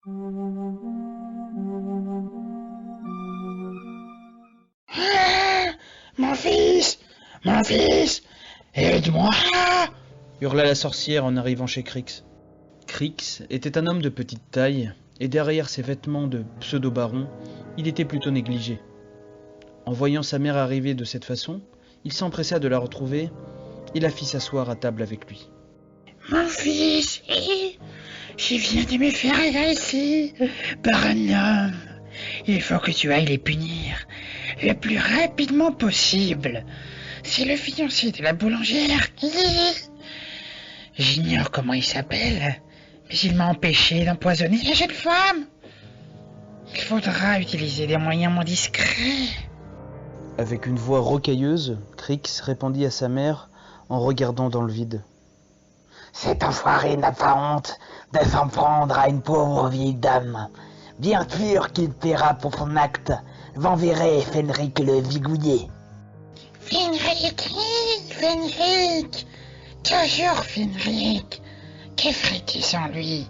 Ah, mon fils! Mon fils! Aide-moi! hurla la sorcière en arrivant chez Crix. Crix était un homme de petite taille, et derrière ses vêtements de pseudo-baron, il était plutôt négligé. En voyant sa mère arriver de cette façon, il s'empressa de la retrouver et la fit s'asseoir à table avec lui. Mon fils, je viens de me faire agresser par un homme. Il faut que tu ailles les punir le plus rapidement possible. C'est le fiancé de la boulangère. J'ignore comment il s'appelle, mais il m'a empêché d'empoisonner la jeune femme. Il faudra utiliser des moyens moins discrets. Avec une voix rocailleuse, Crix répondit à sa mère en regardant dans le vide. Cet enfoiré n'a pas honte de s'en prendre à une pauvre vieille dame. Bien sûr qu'il paiera pour son acte. J'enverrai Fenric le Vigouillet. Fenric, toujours Fenric. Que ferais-tu sans lui?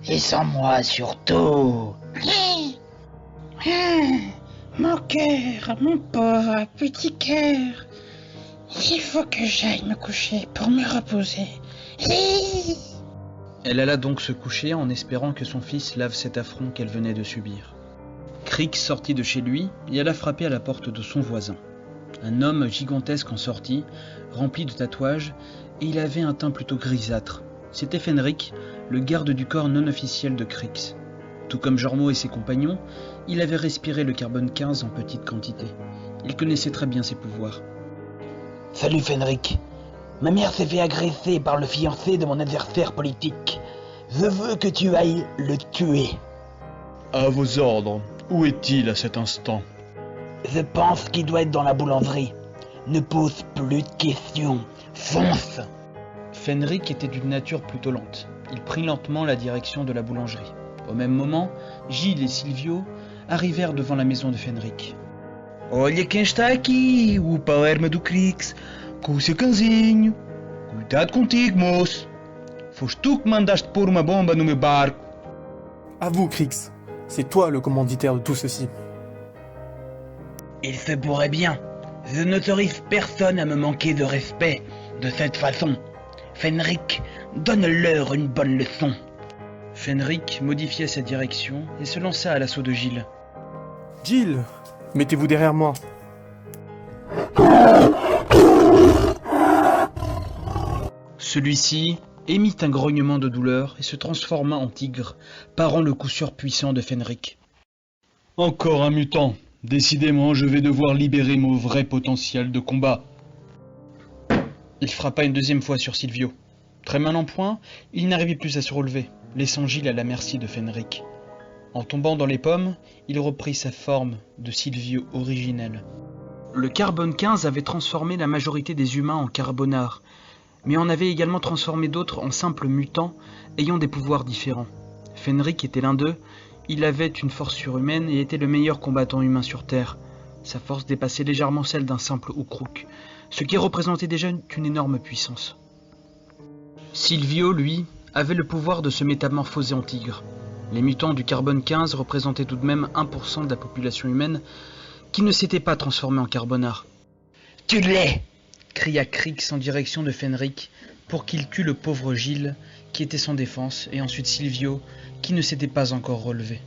Et sans moi surtout. Mon cœur, mon pauvre petit cœur. Il faut que j'aille me coucher pour me reposer. Elle alla donc se coucher en espérant que son fils lave cet affront qu'elle venait de subir. Crix sortit de chez lui et alla frapper à la porte de son voisin. Un homme gigantesque en sortit, rempli de tatouages, et il avait un teint plutôt grisâtre. C'était Fenric, le garde du corps non officiel de Crix. Tout comme Jormo et ses compagnons, il avait respiré le carbone 15 en petite quantité. Il connaissait très bien ses pouvoirs. Salut Fenric. Ma mère s'est fait agresser par le fiancé de mon adversaire politique. Je veux que tu ailles le tuer. À vos ordres. Où est-il à cet instant? Je pense qu'il doit être dans la boulangerie. Ne pose plus de questions. Fonce! Fenric était d'une nature plutôt lente. Il prit lentement la direction de la boulangerie. Au même moment, Gilles et Silvio arrivèrent devant la maison de Fenric. Olha quem está aqui, o Palerma do Crix, com o seu cãozinho. Cuidado contigo, moço. Foste tu que mandaste pôr uma bomba no meu barco. À vous, Crix. C'est toi le commanditaire de tout ceci. Il se pourrait bien. Je n'autorise personne à me manquer de respect de cette façon. Fenric, donne-leur une bonne leçon. Fenric modifia sa direction et se lança à l'assaut de Gilles. Gilles, mettez-vous derrière moi. Celui-ci émit un grognement de douleur et se transforma en tigre, parant le coup surpuissant de Fenric. Encore un mutant. Décidément, je vais devoir libérer mon vrai potentiel de combat. Il frappa une deuxième fois sur Silvio. Très mal en point, il n'arrivait plus à se relever, laissant Gilles à la merci de Fenric. En tombant dans les pommes, il reprit sa forme de Silvio originel. Le carbone 15 avait transformé la majorité des humains en carbonards, mais en avait également transformé d'autres en simples mutants ayant des pouvoirs différents. Fenric était l'un d'eux, il avait une force surhumaine et était le meilleur combattant humain sur Terre. Sa force dépassait légèrement celle d'un simple Oukruk, ce qui représentait déjà une énorme puissance. Silvio, lui, avait le pouvoir de se métamorphoser en tigre. Les mutants du carbone 15 représentaient tout de même 1% de la population humaine qui ne s'était pas transformée en carbonard. « Tu l'es !» cria Crix en direction de Fenric pour qu'il tue le pauvre Gilles qui était sans défense et ensuite Silvio qui ne s'était pas encore relevé.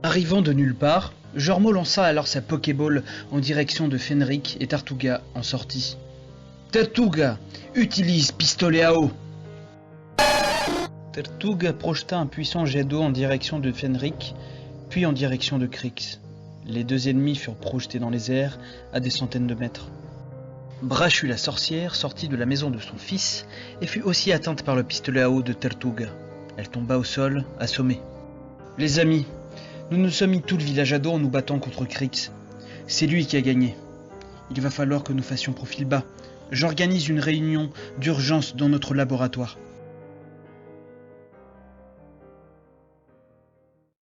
Arrivant de nulle part, Jormo lança alors sa Pokéball en direction de Fenric et Tartuga en sortit. « Tartuga, utilise pistolet à eau !» Tartuga projeta un puissant jet d'eau en direction de Fenric, puis en direction de Crix. Les deux ennemis furent projetés dans les airs à des centaines de mètres. Brachu la sorcière sortit de la maison de son fils et fut aussi atteinte par le pistolet à eau de Tartuga. Elle tomba au sol, assommée. « Les amis, nous nous sommes mis tout le village à dos en nous battant contre Crix. C'est lui qui a gagné. Il va falloir que nous fassions profil bas. J'organise une réunion d'urgence dans notre laboratoire. »